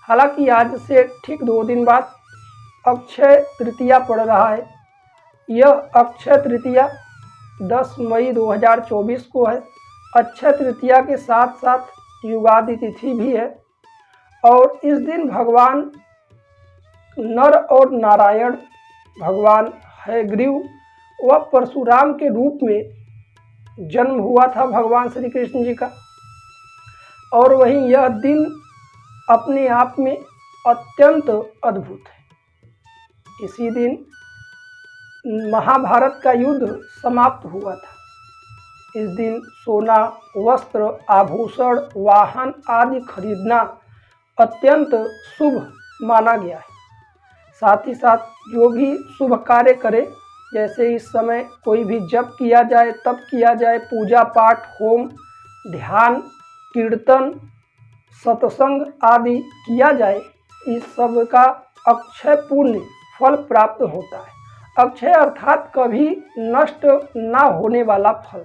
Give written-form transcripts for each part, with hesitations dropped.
हालांकि आज से ठीक 2 दिन बाद अक्षय तृतीया पड़ रहा है। यह अक्षय तृतीया 10 मई 2024 को है। अक्षय तृतीया के साथ साथ युगादि तिथि भी है और इस दिन भगवान नर और नारायण, भगवान हयग्रीव व परशुराम के रूप में जन्म हुआ था भगवान श्री कृष्ण जी का। और वहीं यह दिन अपने आप में अत्यंत अद्भुत है। इसी दिन महाभारत का युद्ध समाप्त हुआ था। इस दिन सोना, वस्त्र, आभूषण, वाहन आदि खरीदना अत्यंत शुभ माना गया है। साथ ही साथ जो भी शुभ कार्य करे, जैसे इस समय कोई भी जप किया जाए, तप किया जाए, पूजा पाठ, होम, ध्यान, कीर्तन, सत्संग आदि किया जाए, इस सब का अक्षय पुण्य फल प्राप्त होता है। अक्षय अर्थात कभी नष्ट ना होने वाला फल।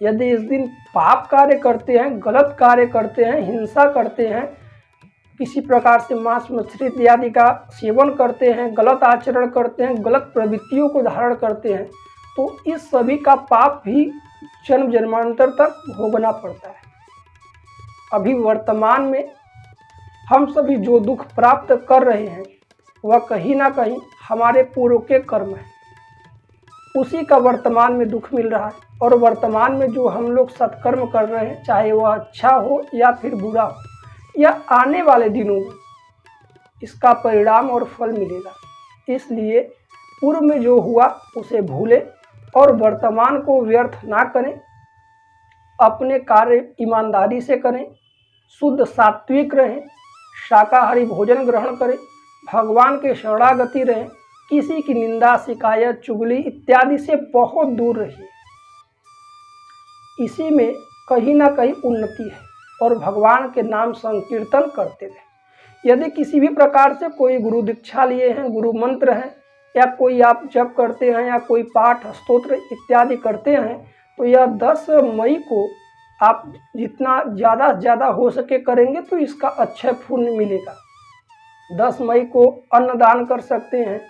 यदि इस दिन पाप कार्य करते हैं, गलत कार्य करते हैं, हिंसा करते हैं, किसी प्रकार से मांस मछली इत्यादि का सेवन करते हैं, गलत आचरण करते हैं, गलत प्रवृत्तियों को धारण करते हैं, तो इस सभी का पाप भी जन्म जन्मांतर तक भोगना पड़ता है। अभी वर्तमान में हम सभी जो दुख प्राप्त कर रहे हैं वह कहीं ना कहीं हमारे पूर्व के कर्म है, उसी का वर्तमान में दुख मिल रहा है। और वर्तमान में जो हम लोग सत्कर्म कर रहे हैं, चाहे वह अच्छा हो या फिर बुरा हो, या आने वाले दिनों में इसका परिणाम और फल मिलेगा। इसलिए पूर्व में जो हुआ उसे भूलें और वर्तमान को व्यर्थ ना करें। अपने कार्य ईमानदारी से करें, शुद्ध सात्विक रहें, शाकाहारी भोजन ग्रहण करें, भगवान के शरणागति रहें, किसी की निंदा, शिकायत, चुगली इत्यादि से बहुत दूर रहिए। इसी में कहीं ना कहीं उन्नति है। और भगवान के नाम संकीर्तन करते रहे। यदि किसी भी प्रकार से कोई गुरु दीक्षा लिए हैं, गुरु मंत्र हैं, या कोई आप जप करते हैं, या कोई पाठ, स्तोत्र इत्यादि करते हैं, तो यह 10 मई को आप जितना ज़्यादा हो सके करेंगे तो इसका अच्छा पुण्य मिलेगा। 10 मई को अन्नदान कर सकते हैं,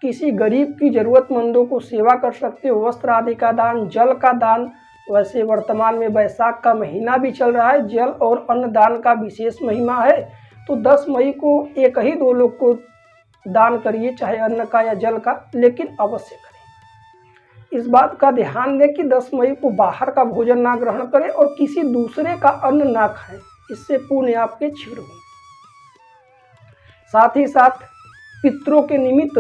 किसी गरीब की ज़रूरतमंदों को सेवा कर सकते हो, वस्त्र आदि का दान, जल का दान। वैसे वर्तमान में वैशाख का महीना भी चल रहा है, जल और अन्नदान का विशेष महिमा है, तो 10 मई को एक ही 2 लोग को दान करिए, चाहे अन्न का या जल का, लेकिन अवश्य करें। इस बात का ध्यान दें कि 10 मई को बाहर का भोजन ना ग्रहण करें और किसी दूसरे का अन्न ना खाएं, इससे पुण्य आपके क्षीण होंगे। साथ ही साथ पितरों के निमित्त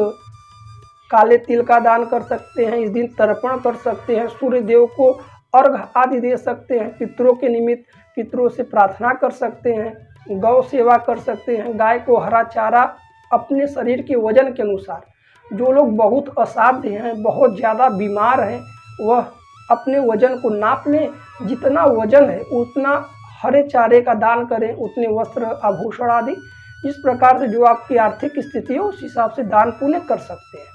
काले तिल का दान कर सकते हैं, इस दिन तर्पण कर सकते हैं, सूर्य देव को अर्घ आदि दे सकते हैं, पितरों के निमित्त पितरों से प्रार्थना कर सकते हैं, गौ सेवा कर सकते हैं, गाय को हरा चारा अपने शरीर के वजन के अनुसार। जो लोग बहुत असाध्य हैं, बहुत ज़्यादा बीमार हैं, वह अपने वजन को नाप लें, जितना वजन है उतना हरे चारे का दान करें, उतने वस्त्र, आभूषण आदि। इस प्रकार से जो आपकी आर्थिक स्थिति हो उस हिसाब से दान पुण्य कर सकते हैं।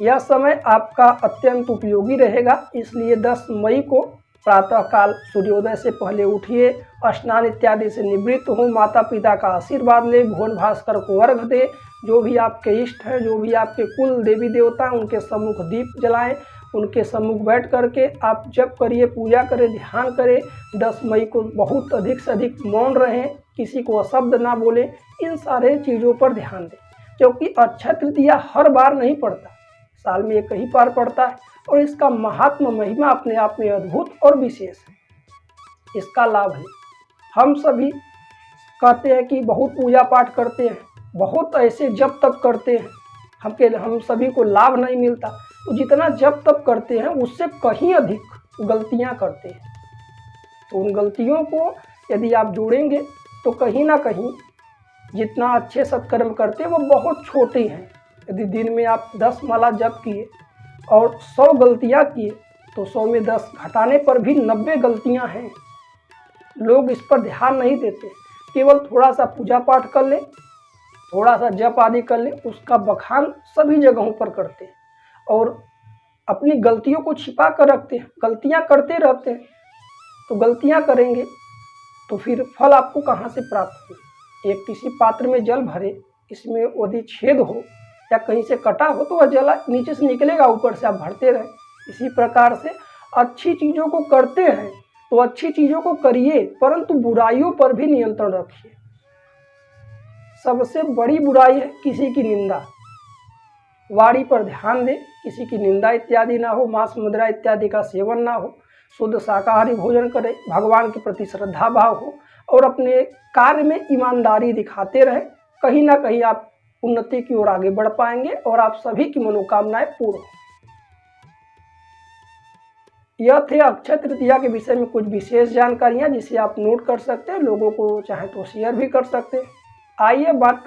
यह समय आपका अत्यंत उपयोगी रहेगा, इसलिए 10 मई को प्रातःकाल सूर्योदय से पहले उठिए, स्नान इत्यादि से निवृत्त हो, माता पिता का आशीर्वाद ले, भुवन भास्कर को अर्घ दे, जो भी आपके इष्ट हैं, जो भी आपके कुल देवी देवता उनके सम्मुख दीप जलाएं, उनके सम्मुख बैठ करके आप जप करिए, पूजा करें, ध्यान करें। 10 मई को बहुत अधिक से अधिक मौन रहें, किसी को अशब्द ना बोलें, इन सारे चीज़ों पर ध्यान दें, क्योंकि अक्षय तृतीया हर बार नहीं पड़ता, साल में एक ही बार पड़ता है और इसका महात्म महिमा अपने आप में अद्भुत और विशेष है। इसका लाभ है। हम सभी कहते हैं कि बहुत पूजा पाठ करते हैं, बहुत ऐसे जप तप करते हैं, हम सभी को लाभ नहीं मिलता। तो जितना जप तप करते हैं उससे कहीं अधिक गलतियां करते हैं। तो उन गलतियों को यदि आप जोड़ेंगे तो कहीं ना कहीं जितना अच्छे सत्कर्म करते हैं वो बहुत छोटे हैं। यदि दिन में आप 10 माला जप किए और 100 गलतियां किए तो 100 में 10 घटाने पर भी 90 गलतियां हैं। लोग इस पर ध्यान नहीं देते, केवल थोड़ा सा पूजा पाठ कर ले, थोड़ा सा जप आदि कर ले, उसका बखान सभी जगहों पर करते हैं और अपनी गलतियों को छिपा कर रखते हैं, गलतियां करते रहते हैं। तो गलतियां करेंगे तो फिर फल आपको कहाँ से प्राप्त हो। एक किसी पात्र में जल भरे, इसमें यदि छेद हो या कहीं से कटा हो तो वह जल नीचे से निकलेगा, ऊपर से आप भरते रहें। इसी प्रकार से अच्छी चीज़ों को करते हैं तो अच्छी चीज़ों को करिए, परंतु बुराइयों पर भी नियंत्रण रखिए। सबसे बड़ी बुराई है किसी की निंदा। वाणी पर ध्यान दें, किसी की निंदा इत्यादि ना हो, मांस मुद्रा इत्यादि का सेवन ना हो, शुद्ध शाकाहारी भोजन करें, भगवान के प्रति श्रद्धा भाव हो और अपने कार्य में ईमानदारी दिखाते रहें। कहीं ना कहीं आप उन्नति की ओर आगे बढ़ पाएंगे और आप सभी की मनोकामनाएं पूर्ण हों। यह थे अक्षय तृतीया के विषय में कुछ विशेष जानकारियां जिसे आप नोट कर सकते हैं। लोगों को चाहे तो शेयर भी कर सकते हैं। आइए बात